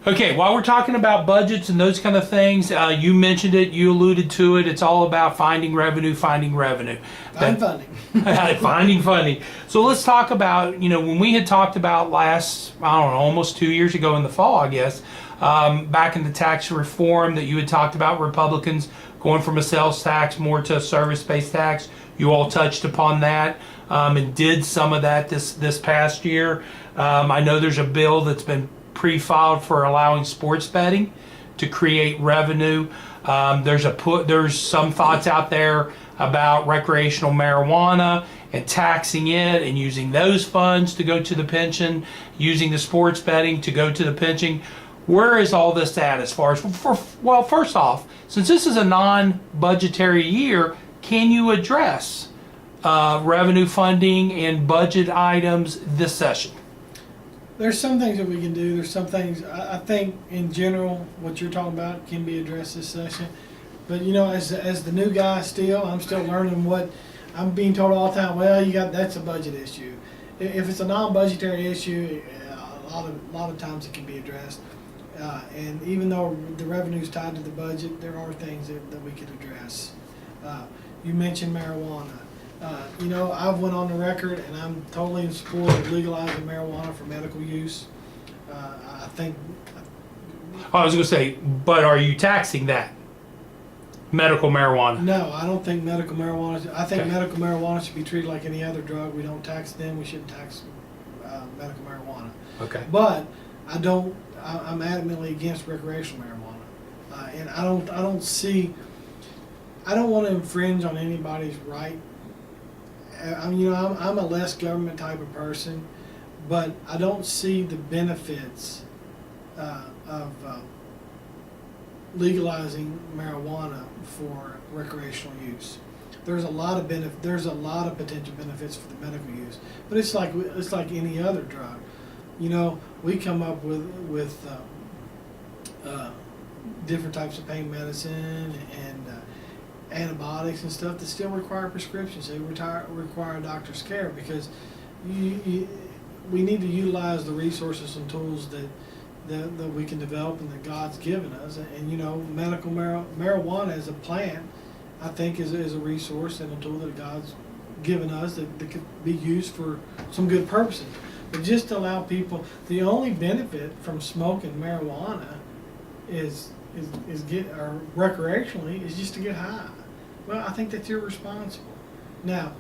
Okay, while we're talking about budgets and those kind of things, you mentioned it, you alluded to it. It's all about finding revenue, finding revenue. I'm funding. Finding funding. So let's talk about, when we had talked about last, I don't know, almost 2 years ago in the fall, I guess, back in the tax reform that you had talked about Republicans going from a sales tax more to a service-based tax. You all touched upon that and did some of that this past year. I know there's a bill that's been pre-filed for allowing sports betting to create revenue. There's some thoughts out there about recreational marijuana and taxing it and using those funds to go to the pension, using the sports betting to go to the pension. Where is all this at as far as, well, first off, since this is a non-budgetary year, can you address revenue funding and budget items this session? There's some things that we can do. There's some things I think in general what you're talking about can be addressed this session. But as the new guy still, I'm still learning what I'm being told all the time. Well, that's a budget issue. If it's a non-budgetary issue, a lot of times it can be addressed. And even though the revenue is tied to the budget, there are things that we could address. You mentioned marijuana. I've went on the record and I'm totally in support of legalizing marijuana for medical use. I think. I was going to say, but are you taxing that? Medical marijuana? No, I don't think medical marijuana. I think Okay. medical marijuana should be treated like any other drug. We don't tax them. We shouldn't tax medical marijuana. Okay. But I'm adamantly against recreational marijuana, and I don't see. I don't want to infringe on anybody's right. I'm a less government type of person, but I don't see the benefits of legalizing marijuana for recreational use. There's a lot of potential benefits for the medical use, but it's like any other drug. We come up with different types of pain medicine and antibiotics and stuff that still require prescriptions. They require a doctor's care because we need to utilize the resources and tools that we can develop and that God's given us. And medical marijuana as a plant, I think is a resource and a tool that God's given us that could be used for some good purposes. But just to allow people, the only benefit from smoking marijuana is recreationally is just to get high. Well, I think that's irresponsible. Now,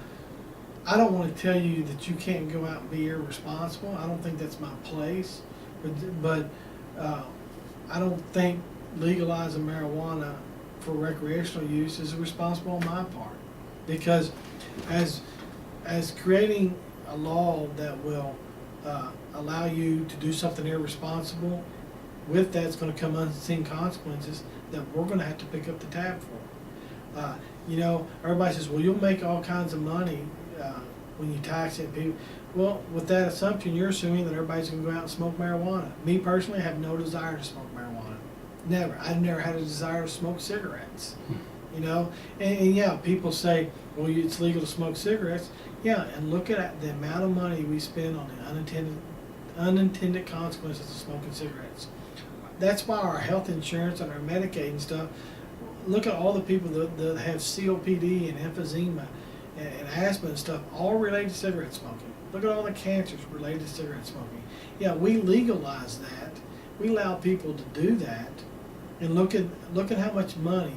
I don't want to tell you that you can't go out and be irresponsible. I don't think that's my place. But I don't think legalizing marijuana for recreational use is responsible on my part, because as creating a law that will allow you to do something irresponsible, with that it's going to come unseen consequences that we're going to have to pick up the tab for. Everybody says, well, you'll make all kinds of money when you tax it. People, well, with that assumption, you're assuming that everybody's going to go out and smoke marijuana. Me personally, I have no desire to smoke marijuana. Never. I've never had a desire to smoke cigarettes. And yeah, people say, well, it's legal to smoke cigarettes. Yeah, and look at the amount of money we spend on the unintended consequences of smoking cigarettes. That's why our health insurance and our Medicaid and stuff, look at all the people that have COPD and emphysema and asthma and stuff, all related to cigarette smoking. Look at all the cancers related to cigarette smoking. Yeah, we legalize that. We allow people to do that. And look at how much money,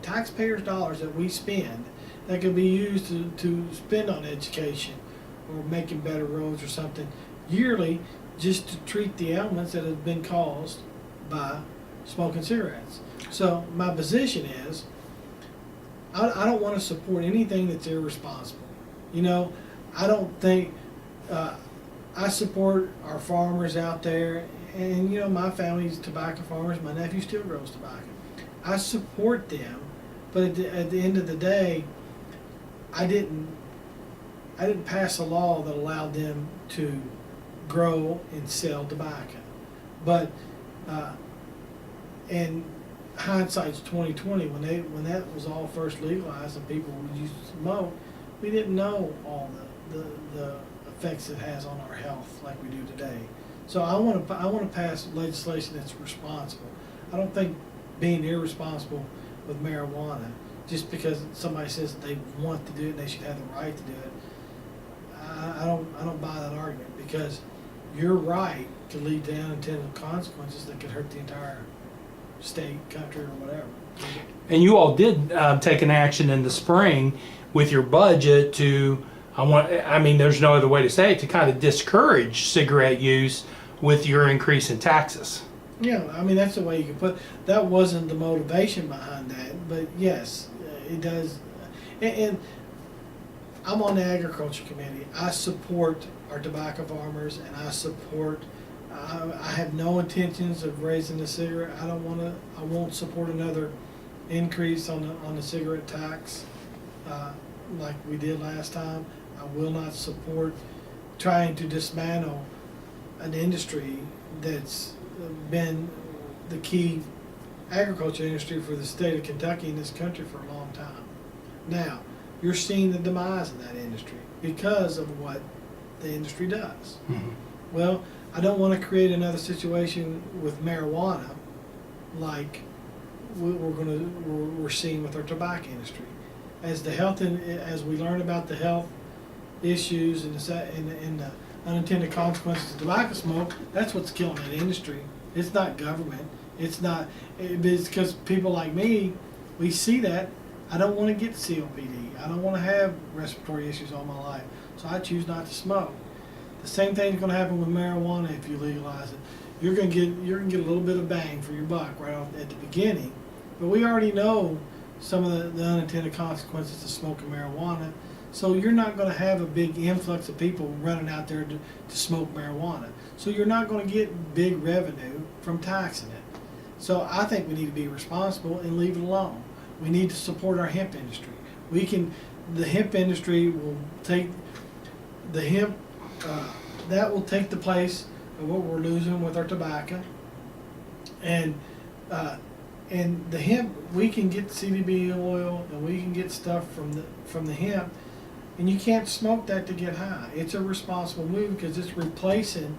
taxpayers' dollars that we spend, that could be used to spend on education or making better roads or something yearly, just to treat the ailments that have been caused by smoking cigarettes. So my position is, I don't want to support anything that's irresponsible. I don't think, I support our farmers out there, and my family's tobacco farmers. My nephew still grows tobacco. I support them, but at the end of the day, I didn't pass a law that allowed them to grow and sell tobacco. But and hindsight's 20/20. When that was all first legalized and people used to smoke, we didn't know all the effects it has on our health like we do today. So I want to pass legislation that's responsible. I don't think being irresponsible with marijuana, just because somebody says that they want to do it and they should have the right to do it, I don't buy that argument, because your right could lead to unintended consequences that could hurt the entire state, country, or whatever. And you all did take an action in the spring with your budget to, I mean, there's no other way to say it, to kind of discourage cigarette use with your increase in taxes. Yeah, I mean, that's the way you can put, that wasn't the motivation behind that, but yes, it does. And I'm on the agriculture committee. I support our tobacco farmers, and I have no intentions of raising the cigarette. I won't support another increase on the cigarette tax like we did last time. I will not support trying to dismantle an industry that's been the key agriculture industry for the state of Kentucky and this country for a long time. Now, you're seeing the demise of that industry because of what the industry does. Mm-hmm. Well, I don't want to create another situation with marijuana like we're seeing with our tobacco industry. As we learn about the health issues and the unintended consequences of tobacco smoke, that's what's killing that industry. It's not government. It's because people like me, we see that. I don't want to get COPD. I don't want to have respiratory issues all my life. So I choose not to smoke. The same thing is going to happen with marijuana if you legalize it. You're going to get a little bit of bang for your buck right off at the beginning. But we already know some of the unintended consequences of smoking marijuana. So you're not going to have a big influx of people running out there to smoke marijuana. So you're not going to get big revenue from taxing it. So I think we need to be responsible and leave it alone. We need to support our hemp industry. The hemp industry will take the hemp, that will take the place of what we're losing with our tobacco. And the hemp, we can get CBD oil and we can get stuff from the hemp, and you can't smoke that to get high. It's a responsible move because it's replacing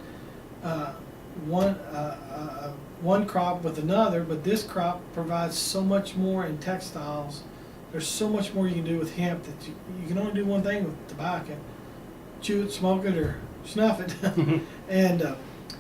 one crop with another, but this crop provides so much more in textiles. There's so much more you can do with hemp that you can only do one thing with tobacco: chew it, smoke it, or snuff it. And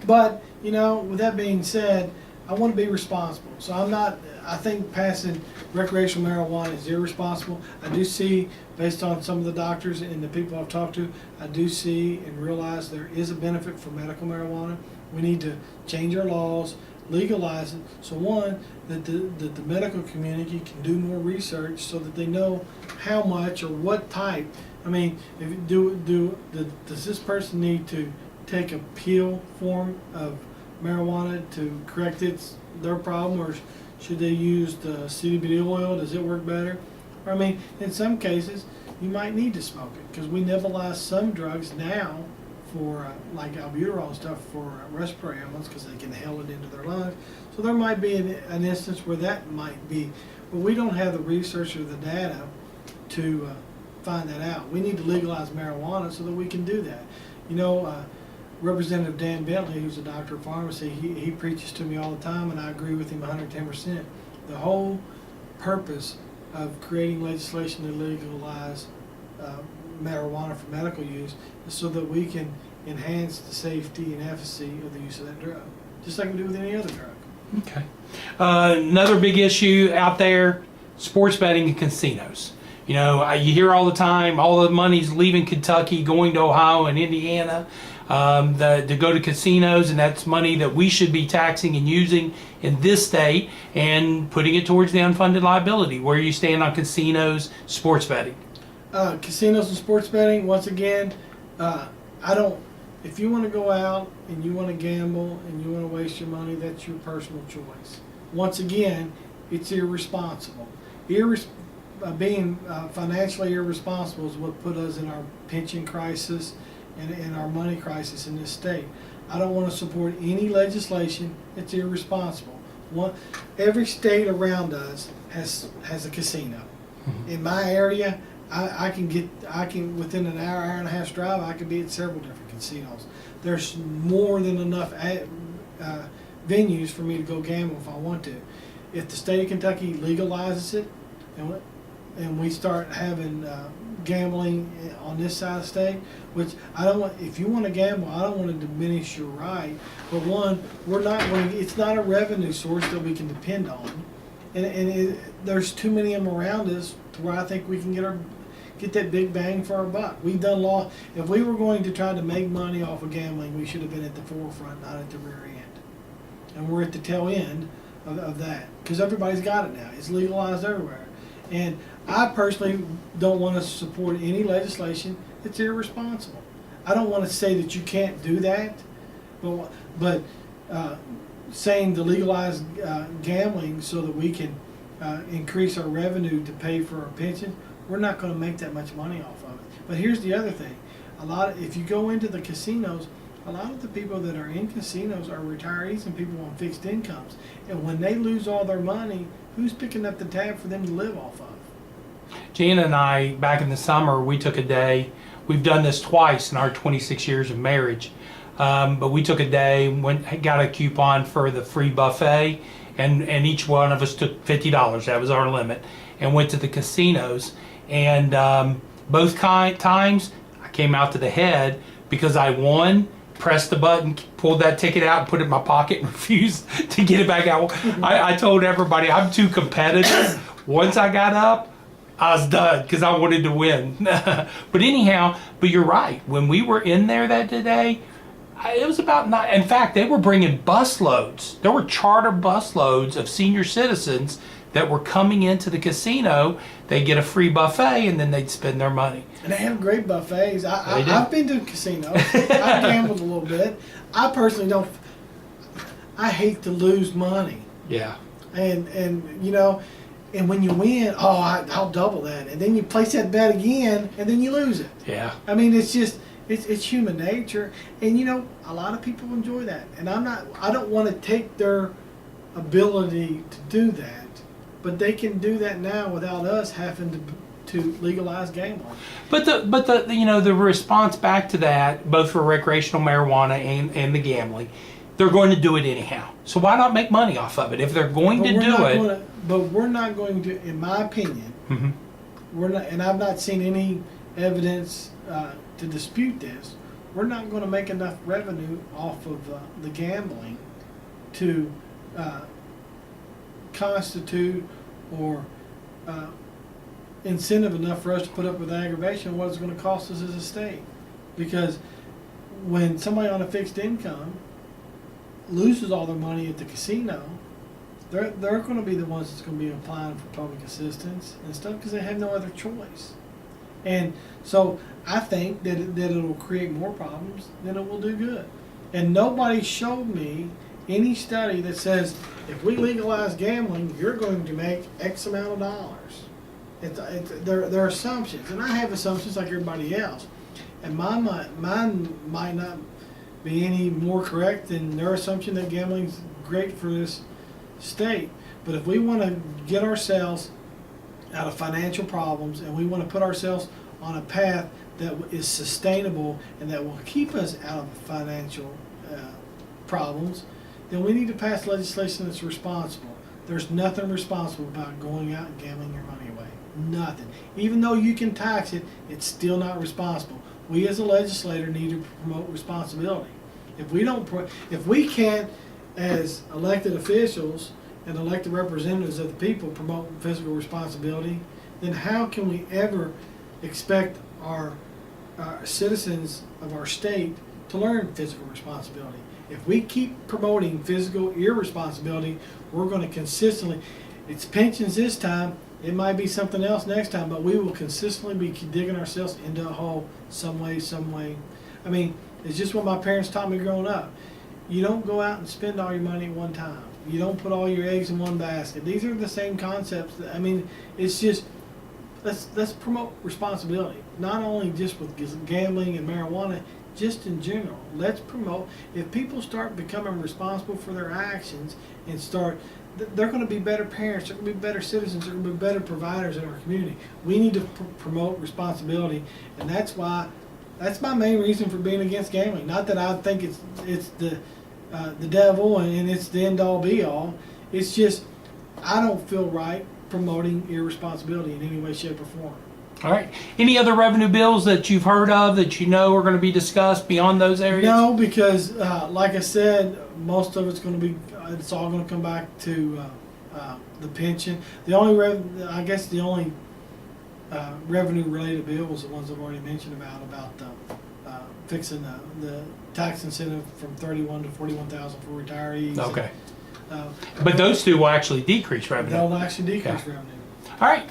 but with that being said, I want to be responsible. So I think passing recreational marijuana is irresponsible. I do see, based on some of the doctors and the people I've talked to, I do see and realize there is a benefit for medical marijuana. We need to change our laws, legalize it. So that the medical community can do more research so that they know how much or what type. I mean, does this person need to take a pill form of marijuana to correct their problem, or should they use the CBD oil? Does it work better? Or, I mean, in some cases, you might need to smoke it because we nebulize some drugs now for like albuterol and stuff for respiratory ailments because they can inhale it into their lungs. So there might be an instance where that might be, but we don't have the research or the data to find that out. We need to legalize marijuana so that we can do that. Representative Dan Bentley, who's a doctor of pharmacy, he preaches to me all the time, and I agree with him 110%. The whole purpose of creating legislation to legalize marijuana for medical use is so that we can enhance the safety and efficacy of the use of that drug, just like we do with any other drug. Okay. Another big issue out there, sports betting and casinos. You hear all the time, all the money's leaving Kentucky, going to Ohio and Indiana to go to casinos, and that's money that we should be taxing and using in this state and putting it towards the unfunded liability. Where you stand on casinos, sports betting? Casinos and sports betting, once again, if you want to go out and you want to gamble and you want to waste your money, that's your personal choice. Once again, it's irresponsible. Being financially irresponsible is what put us in our pension crisis and our money crisis in this state. I don't want to support any legislation that's irresponsible. Every state around us has a casino. Mm-hmm. In my area, I can within an hour, hour and a half drive, I could be at several different casinos. There's more than enough venues for me to go gamble if I want to. If the state of Kentucky legalizes it, and we start having gambling on this side of the state, which I don't want. If you want to gamble, I don't want to diminish your right. But one, we're not going. It's not a revenue source that we can depend on, and there's too many of them around us to where I think we can get that big bang for our buck. We've done law. If we were going to try to make money off of gambling, we should have been at the forefront, not at the rear end. And we're at the tail end of that because everybody's got it now. It's legalized everywhere. And I personally don't want to support any legislation that's irresponsible. I don't want to say that you can't do that, but saying to legalize gambling so that we can increase our revenue to pay for our pension, we're not going to make that much money off of it. But here's the other thing: if you go into the casinos, a lot of the people that are in casinos are retirees and people on fixed incomes. And when they lose all their money, who's picking up the tab for them to live off of? Jana and I, back in the summer, we took a day. We've done this twice in our 26 years of marriage. But we took a day, got a coupon for the free buffet, and each one of us took $50. That was our limit, and went to the casinos. And both times, I came out to the head because I won, pressed the button, pulled that ticket out, and put it in my pocket, and refused to get it back out. I told everybody I'm too competitive. Once I got up, I was done because I wanted to win. But anyhow, but you're right. When we were in there that day, it was about nine. In fact, they were bringing bus loads. There were charter bus loads of senior citizens that were coming into the casino. They'd get a free buffet and then they'd spend their money. And they have great buffets. I've been to casinos. I've gambled a little bit. I personally don't. I hate to lose money. Yeah. And you know, and when you win, I'll double that. And then you place that bet again, and then you lose it. Yeah. I mean, it's just. It's human nature, and you know, a lot of people enjoy that. And I don't want to take their ability to do that, but they can do that now without us having to legalize gambling. But the you know, the response back to that, both for recreational marijuana and the gambling, they're going to do it anyhow. So why not make money off of it if they're going to do it? But we're not going to, in my opinion, we're not, and I've not seen any evidence to dispute this. We're not going to make enough revenue off of the gambling to constitute or incentive enough for us to put up with aggravation of what it's going to cost us as a state. Because when somebody on a fixed income loses all their money at the casino, they're going to be the ones that's going to be applying for public assistance and stuff because they have no other choice. And so I think that it'll create more problems than it will do good. And nobody showed me any study that says if we legalize gambling, you're going to make X amount of dollars. They're assumptions, and I have assumptions like everybody else. And mine might not be any more correct than their assumption that gambling's great for this state. But if we want to get ourselves out of financial problems, and we want to put ourselves on a path that is sustainable and that will keep us out of financial problems, then we need to pass legislation that's responsible. There's nothing responsible about going out and gambling your money away. Nothing. Even though you can tax it, it's still not responsible. We as a legislator need to promote responsibility. If we can't, as elected officials and elected representatives of the people, promote fiscal responsibility, then how can we ever expect our citizens of our state to learn fiscal responsibility? If we keep promoting fiscal irresponsibility, we're going to consistently, it's pensions this time, it might be something else next time, but we will consistently be digging ourselves into a hole some way. I mean, it's just what my parents taught me growing up. You don't go out and spend all your money at one time. You don't put all your eggs in one basket. These are the same concepts. I mean, it's just, let's promote responsibility. Not only just with gambling and marijuana, just in general. Let's promote. If people start becoming responsible for their actions and start, they're going to be better parents. They're going to be better citizens. They're going to be better providers in our community. We need to promote responsibility, and that's why. That's my main reason for being against gambling. Not that I think it's the devil and it's the end all be all. It's just I don't feel right promoting irresponsibility in any way, shape, or form. All right. Any other revenue bills that you've heard of that you know are going to be discussed beyond those areas? No, because like I said, most of it's going to be. It's all going to come back to the pension. The only the only revenue related bills, the ones I've already mentioned about fixing the tax incentive from 31 to 41,000 for retirees. Okay. But those two will actually decrease revenue. They'll actually decrease Okay. revenue. All right.